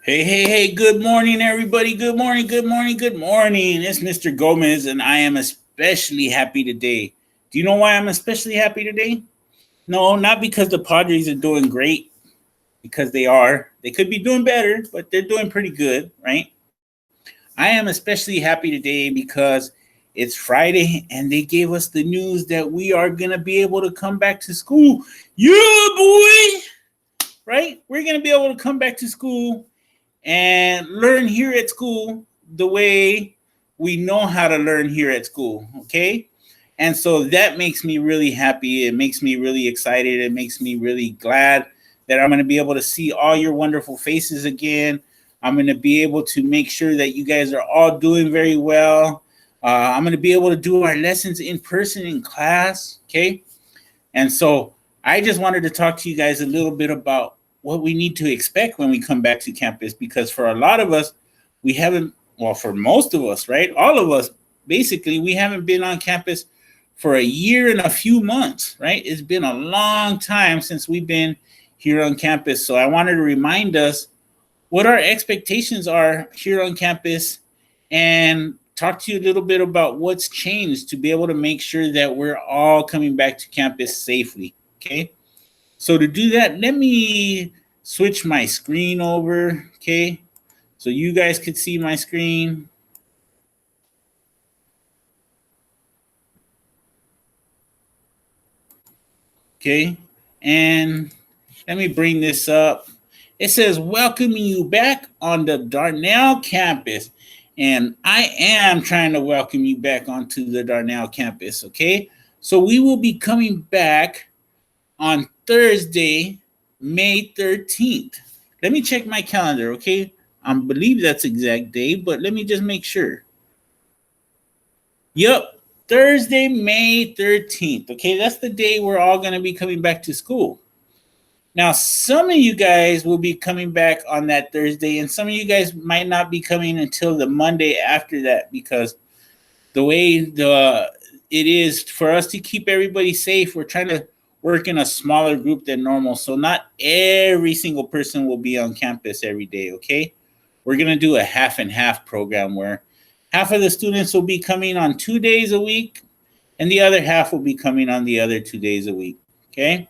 Hey, good morning, everybody. Good morning, good morning, good morning. It's Mr. Gomez, and I am especially happy today. Do you know why I'm especially happy today? No, not because the Padres are doing great, because they are. They could be doing better, but they're doing pretty good, right? I am especially happy today because it's Friday and they gave us the news that we are going to be able to come back to school. Yeah, boy! Right? We're going to be able to come back to school and learn here at school the way we know how to learn here at school. Okay. And so that makes me really happy. It makes me really excited. It makes me really glad that I'm going to be able to see all your wonderful faces again. I'm going to be able to make sure that you guys are all doing very well. I'm going to be able to do our lessons in person in class. Okay. And so I just wanted to talk to you guys a little bit about what we need to expect when we come back to campus, because for a lot of us, we haven't, well, for most of us, right? All of us, basically, we haven't been on campus for a year and a few months, right? It's been a long time since we've been here on campus. So I wanted to remind us what our expectations are here on campus and talk to you a little bit about what's changed to be able to make sure that we're all coming back to campus safely. Okay. So to do that, let me switch my screen over. Okay. So you guys could see my screen. Okay. And let me bring this up. It says, welcoming you back on the Darnall campus. And I am trying to welcome you back onto the Darnall campus. Okay. So we will be coming back on Thursday, May 13th. Let me check my calendar. Okay. I believe that's exact day, but let me just make sure. Yep. Thursday, May 13th. Okay. That's the day we're all going to be coming back to school. Now, some of you guys will be coming back on that Thursday, and some of you guys might not be coming until the Monday after that, because the way it is for us to keep everybody safe, we're trying to work in a smaller group than normal. So not every single person will be on campus every day, okay? We're going to do a half and half program where half of the students will be coming on 2 days a week, and the other half will be coming on the other 2 days a week, okay?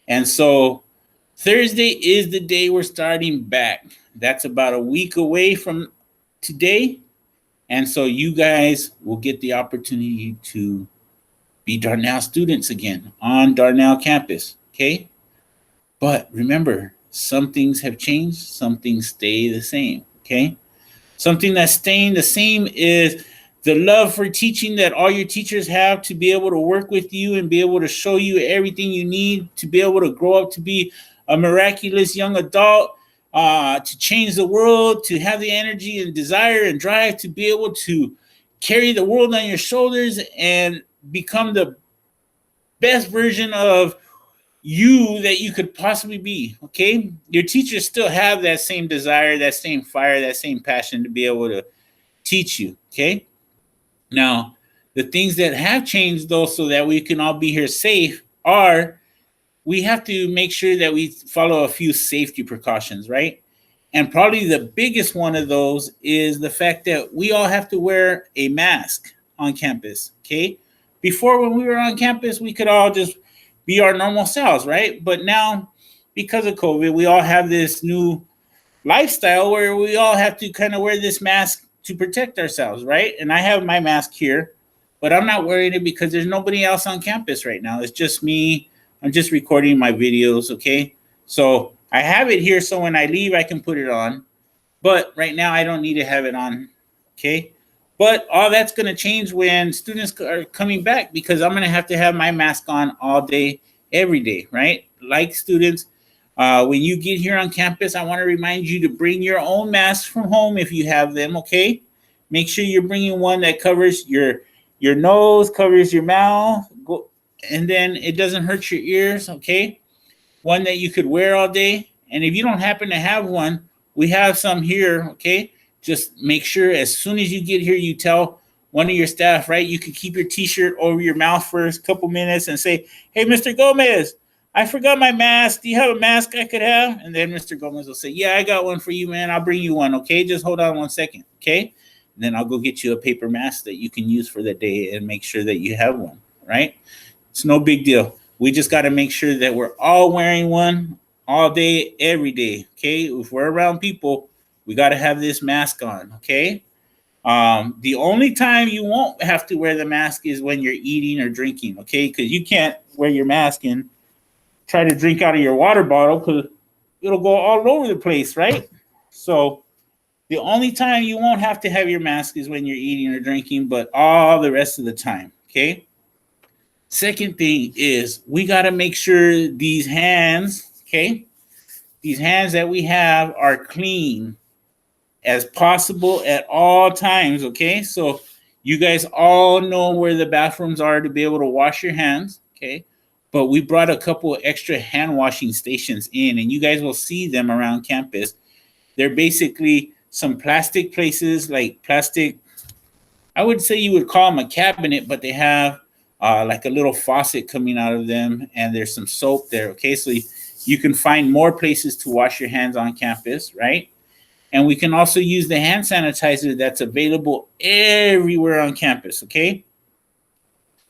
And so Thursday is the day we're starting back. That's about a week away from today. And so you guys will get the opportunity to be Darnall students again on Darnall campus. Okay. But remember, some things have changed, some things stay the same. Okay. Something that's staying the same is the love for teaching that all your teachers have, to be able to work with you and be able to show you everything you need to be able to grow up to be a miraculous young adult, to change the world, to have the energy and desire and drive to be able to carry the world on your shoulders and become the best version of you that you could possibly be. Okay. Your teachers still have that same desire, that same fire, that same passion to be able to teach you. Okay. Now, the things that have changed, though, so that we can all be here safe, are we have to make sure that we follow a few safety precautions, right? And probably the biggest one of those is the fact that we all have to wear a mask on campus. Okay. Before, when we were on campus, we could all just be our normal selves, right? But now, because of COVID, we all have this new lifestyle where we all have to kind of wear this mask to protect ourselves, right? And I have my mask here, but I'm not wearing it because there's nobody else on campus right now. It's just me. I'm just recording my videos, okay? So I have it here so when I leave, I can put it on. But right now, I don't need to have it on, okay? But all that's going to change when students are coming back, because I'm going to have my mask on all day, every day, right? Like students, when you get here on campus, I want to remind you to bring your own masks from home if you have them, okay? Make sure you're bringing one that covers your nose, covers your mouth, and then it doesn't hurt your ears, okay? One that you could wear all day. And if you don't happen to have one, we have some here, okay? Just make sure as soon as you get here, you tell one of your staff, right? You can keep your t-shirt over your mouth for a couple minutes and say, hey, Mr. Gomez, I forgot my mask. Do you have a mask I could have? And then Mr. Gomez will say, yeah, I got one for you, man. I'll bring you one. Okay. Just hold on 1 second. Okay. And then I'll go get you a paper mask that you can use for the day and make sure that you have one. Right. It's no big deal. We just got to make sure that we're all wearing one all day, every day. Okay. If we're around people, we got to have this mask on. Okay. The only time you won't have to wear the mask is when you're eating or drinking. Okay. Because you can't wear your mask and try to drink out of your water bottle because it'll go all over the place. Right. So the only time you won't have to have your mask is when you're eating or drinking, but all the rest of the time. Okay. Second thing is we got to make sure these hands, okay, these hands that we have are clean as possible at all times, okay? So you guys all know where the bathrooms are to be able to wash your hands, okay? But we brought a couple extra hand washing stations in, and you guys will see them around campus. They're basically some plastic places, like plastic, I would say you would call them a cabinet, but they have like a little faucet coming out of them, and there's some soap there. Okay, so you can find more places to wash your hands on campus, right? And we can also use the hand sanitizer that's available everywhere on campus. Okay,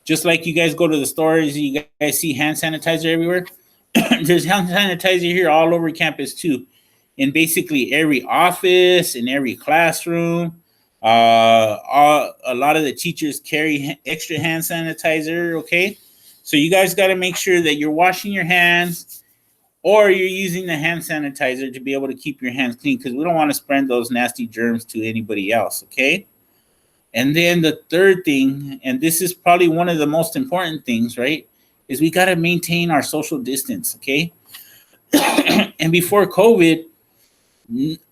just like you guys go to the stores, you guys see hand sanitizer everywhere. There's hand sanitizer here all over campus too, in basically every office, in every classroom. A lot of the teachers carry extra hand sanitizer. Okay, so you guys got to make sure that you're washing your hands or you're using the hand sanitizer to be able to keep your hands clean, because we don't want to spread those nasty germs to anybody else. Okay, and then the third thing, and this is probably one of the most important things, right, is we got to maintain our social distance. Okay, and before COVID,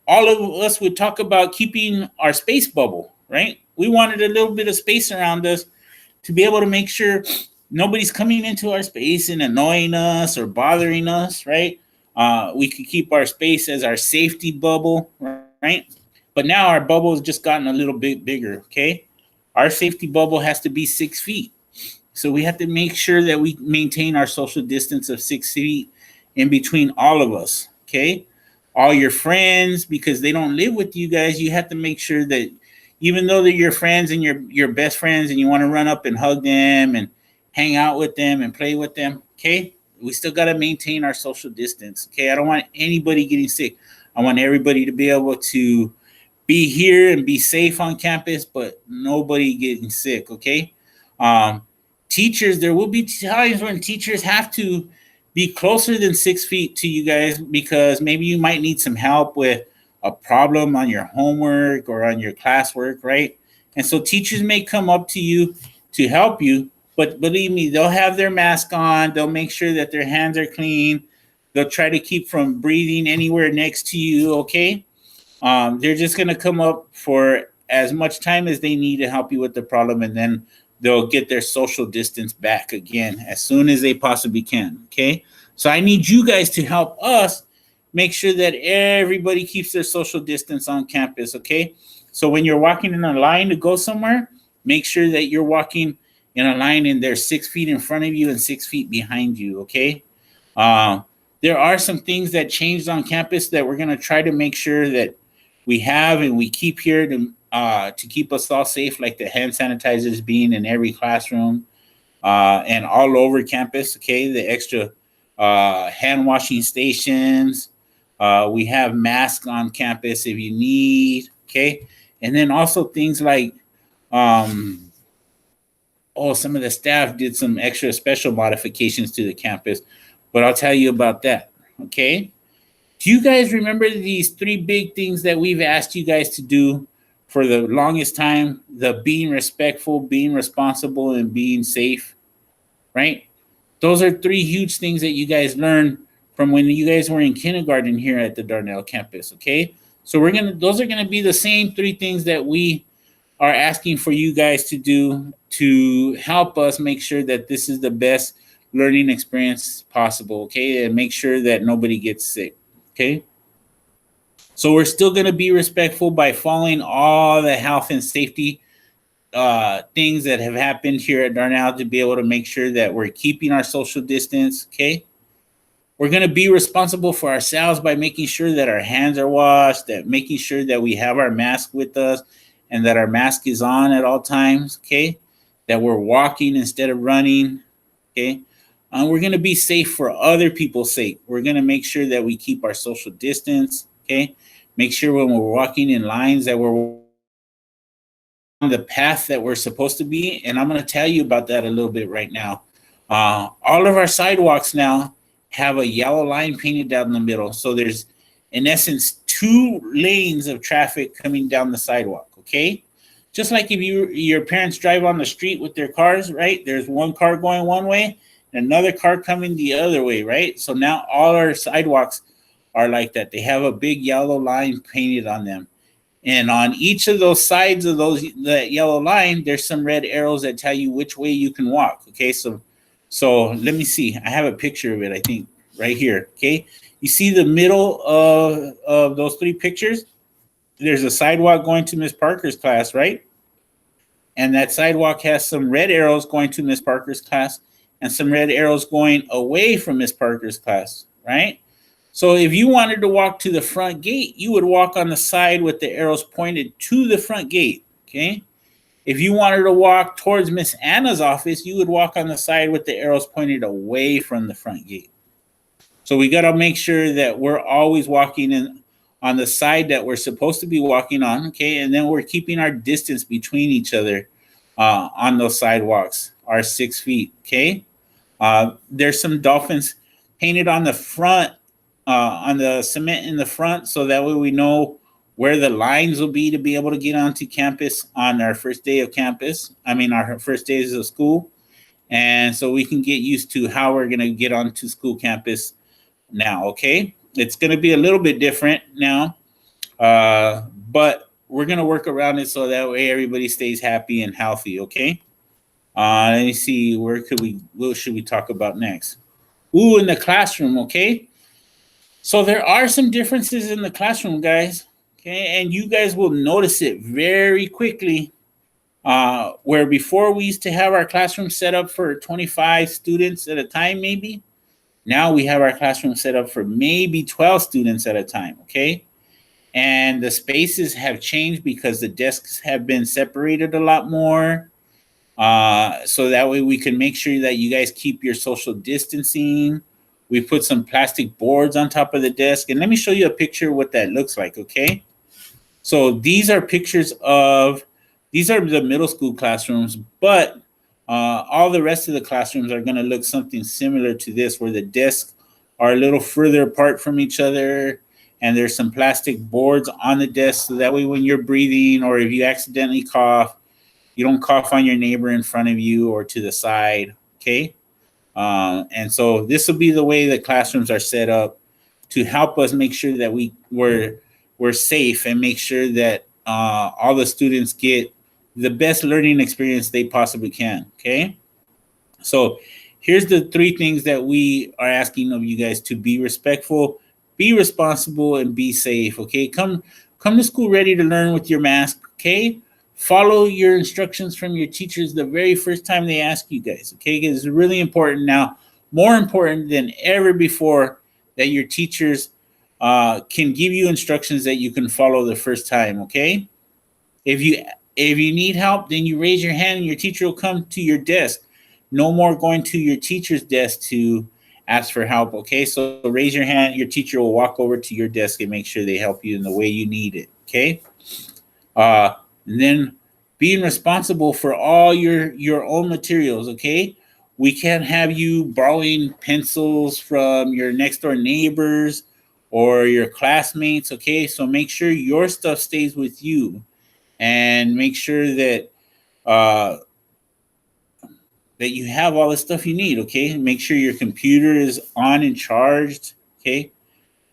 all of us would talk about keeping our space bubble, right? We wanted a little bit of space around us to be able to make sure nobody's coming into our space and annoying us or bothering us, right? We could keep our space as our safety bubble, right? But now our bubble has just gotten a little bit bigger, okay? Our safety bubble has to be 6 feet. So we have to make sure that we maintain our social distance of 6 feet in between all of us, okay? All your friends, because they don't live with you guys, you have to make sure that even though they're your friends and your best friends and you want to run up and hug them and hang out with them and play with them, okay, we still got to maintain our social distance. Okay, I don't want anybody getting sick. I want everybody to be able to be here and be safe on campus, but nobody getting sick. Okay, teachers, there will be times when teachers have to be closer than 6 feet to you guys, because maybe you might need some help with a problem on your homework or on your classwork, right? And so teachers may come up to you to help you, but believe me, they'll have their mask on. They'll make sure that their hands are clean. They'll try to keep from breathing anywhere next to you, okay? They're just going to come up for as much time as they need to help you with the problem, and then they'll get their social distance back again as soon as they possibly can, okay? So I need you guys to help us make sure that everybody keeps their social distance on campus, okay? So when you're walking in a line to go somewhere, make sure that you're walking in a line and they're 6 feet in front of you and 6 feet behind you, okay? There are some things that changed on campus that we're gonna try to make sure that we have and we keep here to keep us all safe, like the hand sanitizers being in every classroom and all over campus, okay? The extra hand washing stations. We have masks on campus if you need, okay? And then also things like, some of the staff did some extra special modifications to the campus, but I'll tell you about that, okay? Do you guys remember these 3 big things that we've asked you guys to do for the longest time? The being respectful, being responsible, and being safe, right? Those are 3 huge things that you guys learned from when you guys were in kindergarten here at the Darnall campus, okay? So those are gonna be the same 3 things that we are asking for you guys to do to help us make sure that this is the best learning experience possible, okay? And make sure that nobody gets sick, okay? So we're still gonna be respectful by following all the health and safety things that have happened here at Darnall to be able to make sure that we're keeping our social distance, okay? We're going to be responsible for ourselves by making sure that our hands are washed, that making sure that we have our mask with us and that our mask is on at all times, okay? That we're walking instead of running, okay? We're going to be safe for other people's sake. We're going to make sure that we keep our social distance, okay? Make sure when we're walking in lines that we're on the path that we're supposed to be. And I'm going to tell you about that a little bit right now. All of our sidewalks now have a yellow line painted down the middle. So there's, in essence, 2 lanes of traffic coming down the sidewalk, okay? Just like if your parents drive on the street with their cars, right? There's one car going one way and another car coming the other way, right? So now all our sidewalks are like that. They have a big yellow line painted on them. And on each of those sides of that yellow line, there's some red arrows that tell you which way you can walk. Okay, so let me see. I have a picture of it, I think, right here. Okay, you see the middle of those 3 pictures? There's a sidewalk going to Miss Parker's class, right? And that sidewalk has some red arrows going to Miss Parker's class and some red arrows going away from Miss Parker's class, right? So if you wanted to walk to the front gate, you would walk on the side with the arrows pointed to the front gate, okay? If you wanted to walk towards Miss Anna's office, you would walk on the side with the arrows pointed away from the front gate. So we got to make sure that we're always walking on the side that we're supposed to be walking on, okay? And then we're keeping our distance between each other on those sidewalks, our 6 feet, okay? There's some dolphins painted on the front, on the cement in the front, so that way we know where the lines will be to be able to get onto campus on our first day of campus. Our first days of school. And so we can get used to how we're going to get onto school campus now, okay? It's going to be a little bit different now, but we're going to work around it so that way everybody stays happy and healthy, okay? Let me see, what should we talk about next? Ooh, in the classroom, okay? So there are some differences in the classroom, guys, okay? And you guys will notice it very quickly. Where before we used to have our classroom set up for 25 students at a time, maybe. Now we have our classroom set up for maybe 12 students at a time, okay? And the spaces have changed because the desks have been separated a lot more. So that way we can make sure that you guys keep your social distancing. We put some plastic boards on top of the desk. And let me show you a picture of what that looks like, okay? So these are the middle school classrooms, but all the rest of the classrooms are going to look something similar to this, where the desks are a little further apart from each other, and there's some plastic boards on the desk, so that way when you're breathing or if you accidentally cough, you don't cough on your neighbor in front of you or to the side, okay? And so this will be the way the classrooms are set up to help us make sure that we're safe and make sure that all the students get the best learning experience they possibly can, okay? So here's the 3 things that we are asking of you guys: to be respectful, be responsible, and be safe, okay? Come to school ready to learn with your mask, okay? Follow your instructions from your teachers the very first time they ask you guys, okay? Because it's really important now, more important than ever before, that your teachers can give you instructions that you can follow the first time, okay? If you need help, then you raise your hand and your teacher will come to your desk. No more going to your teacher's desk to ask for help, okay? So raise your hand, your teacher will walk over to your desk and make sure they help you in the way you need it, okay? And then being responsible for all your own materials, okay? We can't have you borrowing pencils from your next door neighbors or your classmates, okay? So make sure your stuff stays with you, and make sure that that you have all the stuff you need, okay? Make sure your computer is on and charged, okay?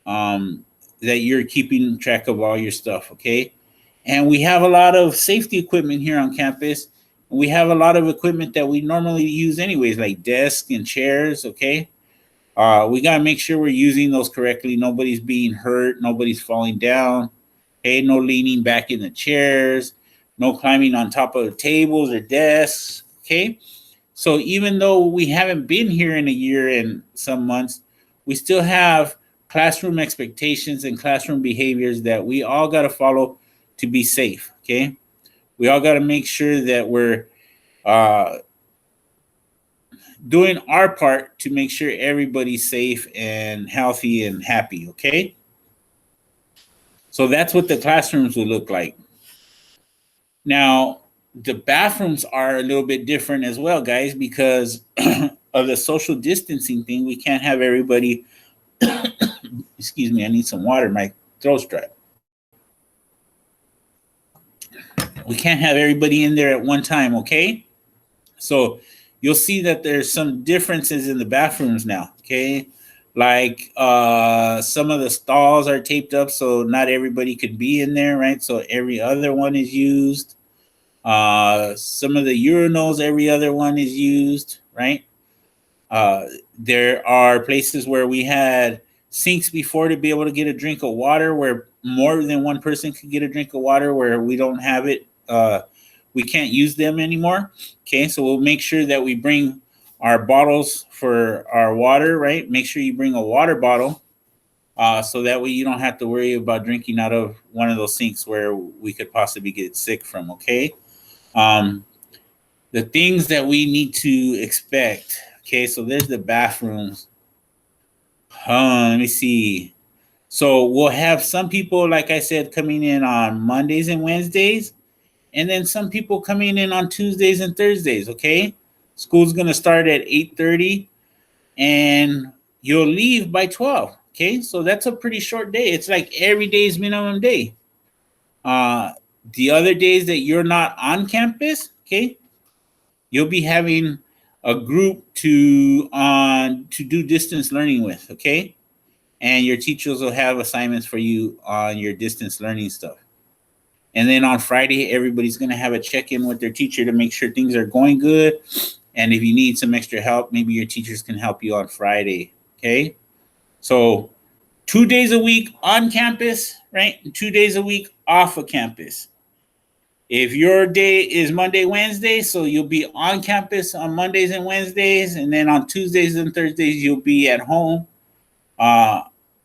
That you're keeping track of all your stuff, okay? And we have a lot of safety equipment here on campus. We have a lot of equipment that we normally use anyways, like desks and chairs, okay? We got to make sure we're using those correctly. Nobody's being hurt. Nobody's falling down. Okay, no leaning back in the chairs. No climbing on top of the tables or desks, okay? So even though we haven't been here in a year and some months, we still have classroom expectations and classroom behaviors that we all got to follow to be safe. Okay. We all got to make sure that we're uh, doing our part to make sure everybody's safe and healthy and happy. Okay. So that's what the classrooms will look like. Now, the bathrooms are a little bit different as well, guys, because of the social distancing thing. We can't have everybody. Excuse me, I need some water. My throat's dry. We can't have everybody in there at one time, okay? So you'll see that there's some differences in the bathrooms now, okay? Like some of the stalls are taped up so not everybody could be in there, right? So every other one is used. Some of the urinals, every other one is used, right? There are places where we had sinks before to be able to get a drink of water, where more than one person could get a drink of water, where we don't have it. We can't use them anymore. Okay, so we'll make sure that we bring our bottles for our water, right? Make sure you bring a water bottle so that way you don't have to worry about drinking out of one of those sinks where we could possibly get sick from, okay? The things that we need to expect. Okay, so there's the bathrooms. Let me see. So we'll have some people, like I said, coming in on Mondays and Wednesdays, and then some people coming in on Tuesdays and Thursdays. Okay, school's gonna start at 8:30, and you'll leave by 12. Okay, so that's a pretty short day. It's like every day's minimum day. The other days that you're not on campus, okay, you'll be having a group to do distance learning with, okay? And your teachers will have assignments for you on your distance learning stuff. And then on Friday, everybody's going to have a check-in with their teacher to make sure things are going good. And if you need some extra help, maybe your teachers can help you on Friday, okay? So 2 days a week on campus, right? And 2 days a week off of campus. If your day is Monday, Wednesday, so you'll be on campus on Mondays and Wednesdays, and then on Tuesdays and Thursdays, you'll be at home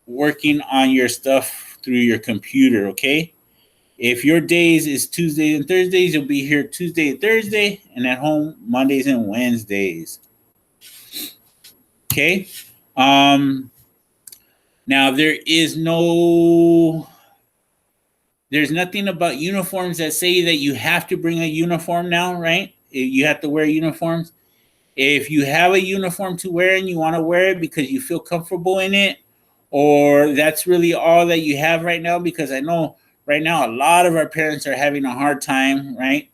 working on your stuff through your computer, okay? If your days is Tuesdays and Thursdays, you'll be here Tuesday and Thursday, and at home Mondays and Wednesdays. Okay? Now, there's nothing about uniforms that say that you have to bring a uniform now, right? You have to wear uniforms. If you have a uniform to wear and you want to wear it because you feel comfortable in it, or that's really all that you have right now, because I know right now a lot of our parents are having a hard time, right,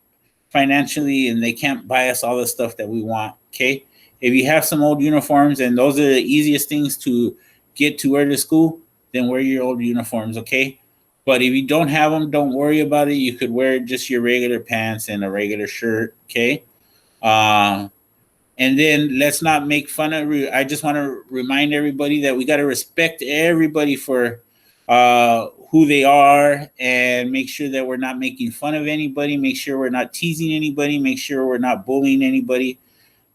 financially, and they can't buy us all the stuff that we want, okay? If you have some old uniforms and those are the easiest things to get to wear to school, then wear your old uniforms, okay? But if you don't have them, don't worry about it. You could wear just your regular pants and a regular shirt, okay? And then let's not make fun of. I just want to remind everybody that we got to respect everybody for who they are, and make sure that we're not making fun of anybody. Make sure we're not teasing anybody. Make sure we're not bullying anybody,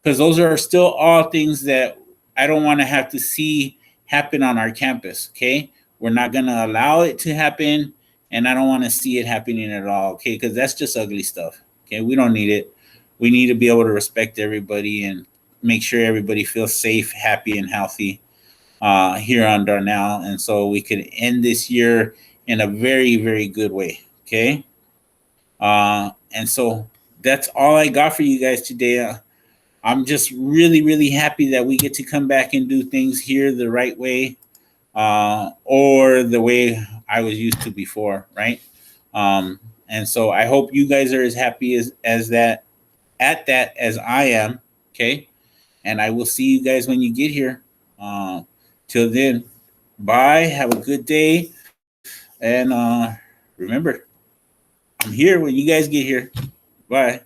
because those are still all things that I don't want to have to see happen on our campus, okay? We're not going to allow it to happen, and I don't want to see it happening at all, okay? Because that's just ugly stuff, okay? We don't need it. We need to be able to respect everybody and make sure everybody feels safe, happy, and healthy here on Darnall. And so we could end this year in a very, very good way, okay? And so that's all I got for you guys today. I'm just really, really happy that we get to come back and do things here the right way, or the way I was used to before, right? And so I hope you guys are as happy as that as I am, okay? And I will see you guys when you get here. Till then, bye. Have a good day, and remember, I'm here when you guys get here. Bye.